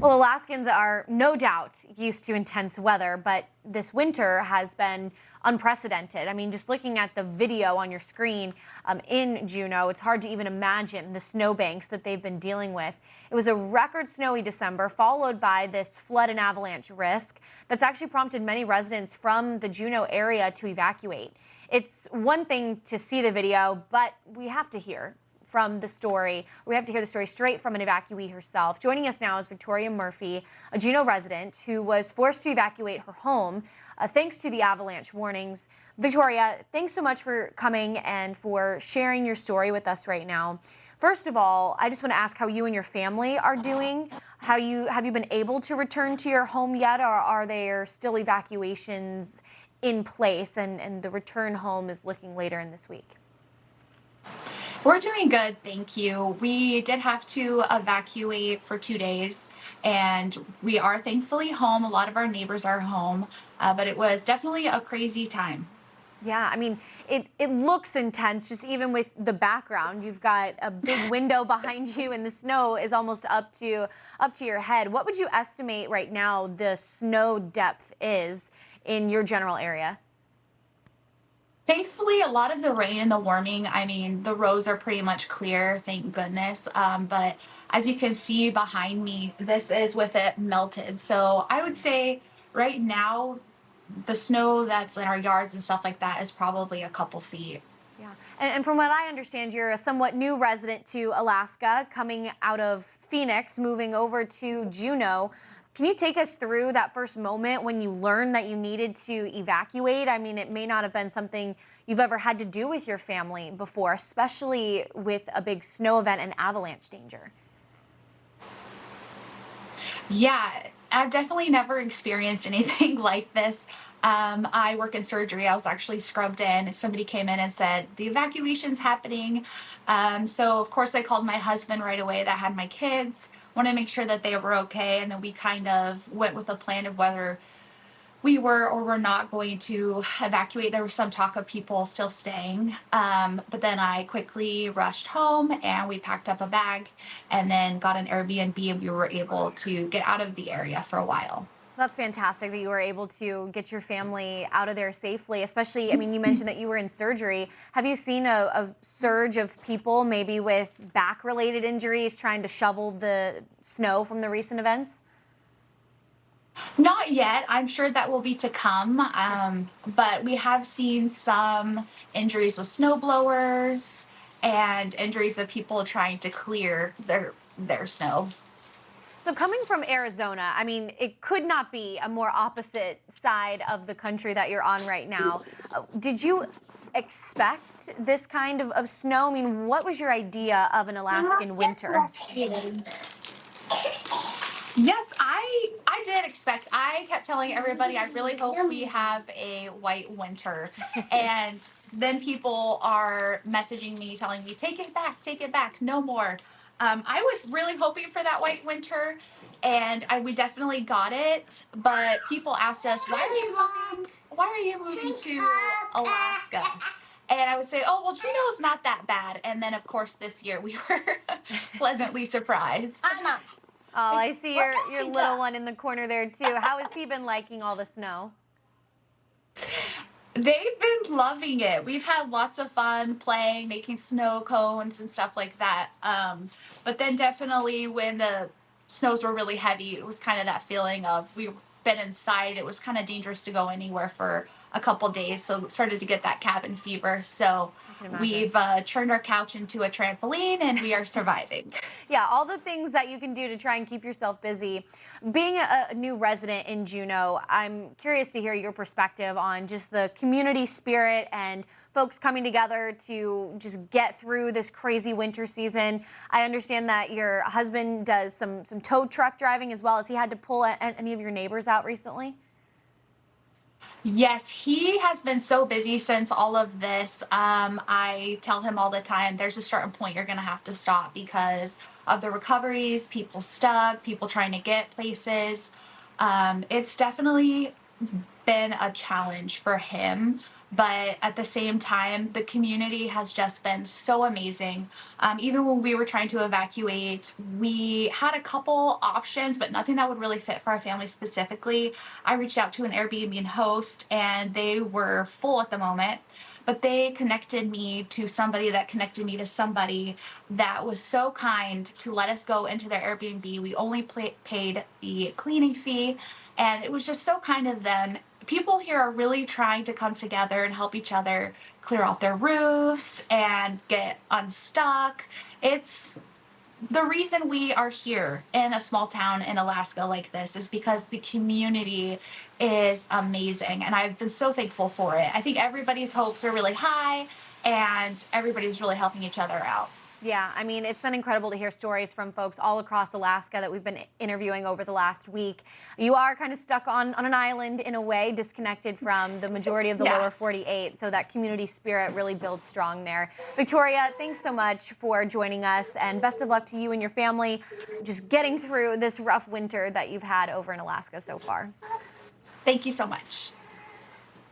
Well, Alaskans are no doubt used to intense weather, but this winter has been unprecedented. I mean, just looking at the video on your screen in Juneau, it's hard to even imagine the snowbanks that they've been dealing with. It was a record snowy December, followed by this flood and avalanche risk that's actually prompted many residents from the Juneau area to evacuate. It's one thing to see the video, but we have to hear from the story. We have to hear the story straight from an evacuee herself. Joining us now is Victoria Murphy, a Juneau resident who was forced to evacuate her home thanks to the avalanche warnings. Victoria, thanks so much for coming and for sharing your story with us right now. First of all, I just want to ask how you and your family are doing. Have you been able to return to your home yet, or are there still evacuations in place and the return home is looking later in this week? We're doing good, thank you. We did have to evacuate for 2 days, and we are thankfully home. A lot of our neighbors are home, but it was definitely a crazy time. Yeah, I mean, it looks intense just even with the background. You've got a big window behind you and the snow is almost up to your head. What would you estimate right now the snow depth is in your general area? Thankfully, a lot of the rain and the warming, I mean, the roads are pretty much clear, thank goodness. But as you can see behind me, this is with it melted. So I would say right now, the snow that's in our yards and stuff like that is probably a couple feet. Yeah, and from what I understand, you're a somewhat new resident to Alaska, coming out of Phoenix, moving over to Juneau. Can you take us through that first moment when you learned that you needed to evacuate? I mean, it may not have been something you've ever had to do with your family before, especially with a big snow event and avalanche danger. Yeah, I've definitely never experienced anything like this. I work in surgery. I was actually scrubbed in. Somebody came in and said, the evacuation's happening. So, of course, I called my husband right away that had my kids, wanted to make sure that they were okay. And then we kind of went with a plan of whether we were or were not going to evacuate. There was some talk of people still staying. But then I quickly rushed home and we packed up a bag and then got an Airbnb, and we were able to get out of the area for a while. That's fantastic that you were able to get your family out of there safely, especially, I mean, you mentioned that you were in surgery. Have you seen a surge of people maybe with back-related injuries trying to shovel the snow from the recent events? Not yet. I'm sure that will be to come. But we have seen some injuries with snow blowers and injuries of people trying to clear their snow. So coming from Arizona, I mean, it could not be a more opposite side of the country that you're on right now. Did you expect this kind of snow? I mean, what was your idea of an Alaskan winter? Yes, I did expect. I kept telling everybody I really hope we have a white winter. And then people are messaging me telling me take it back, no more. I was really hoping for that white winter, and we definitely got it. But people asked us, why are you moving? Why are you moving to Alaska? And I would say, oh well, Juneau's not that bad. And then of course this year we were pleasantly surprised. Oh, I see your little one in the corner there too. How has he been liking all the snow? They've been loving it. We've had lots of fun playing, making snow cones and stuff like that. But then definitely when the snows were really heavy, it was kind of that feeling of we've been inside. It was kind of dangerous to go anywhere for a couple days. So started to get that cabin fever. So I can imagine. we've turned our couch into a trampoline and we are surviving. Yeah, all the things that you can do to try and keep yourself busy. Being a new resident in Juneau, I'm curious to hear your perspective on just the community spirit and folks coming together to just get through this crazy winter season. I understand that your husband does some tow truck driving as well. Has he had to pull any of your neighbors out recently? Yes, he has been so busy since all of this. I tell him all the time there's a certain point you're going to have to stop because of the recoveries, people stuck, people trying to get places. It's definitely been a challenge for him. but at the same time, the community has just been so amazing. Even when we were trying to evacuate, we had a couple options, but nothing that would really fit for our family specifically. I reached out to an Airbnb host, and they were full at the moment. But they connected me to somebody that connected me to somebody that was so kind to let us go into their Airbnb. We only paid the cleaning fee, and it was just so kind of them. People here are really trying to come together and help each other clear out their roofs and get unstuck. It's the reason we are here in a small town in Alaska like this is because the community is amazing, and I've been so thankful for it. I think everybody's hopes are really high, and everybody's really helping each other out. Yeah, I mean, it's been incredible to hear stories from folks all across Alaska that we've been interviewing over the last week. You are kind of stuck on an island in a way, disconnected from the majority of the Yeah. lower 48, so that community spirit really builds strong there. Victoria, thanks so much for joining us, and best of luck to you and your family just getting through this rough winter that you've had over in Alaska so far. Thank you so much.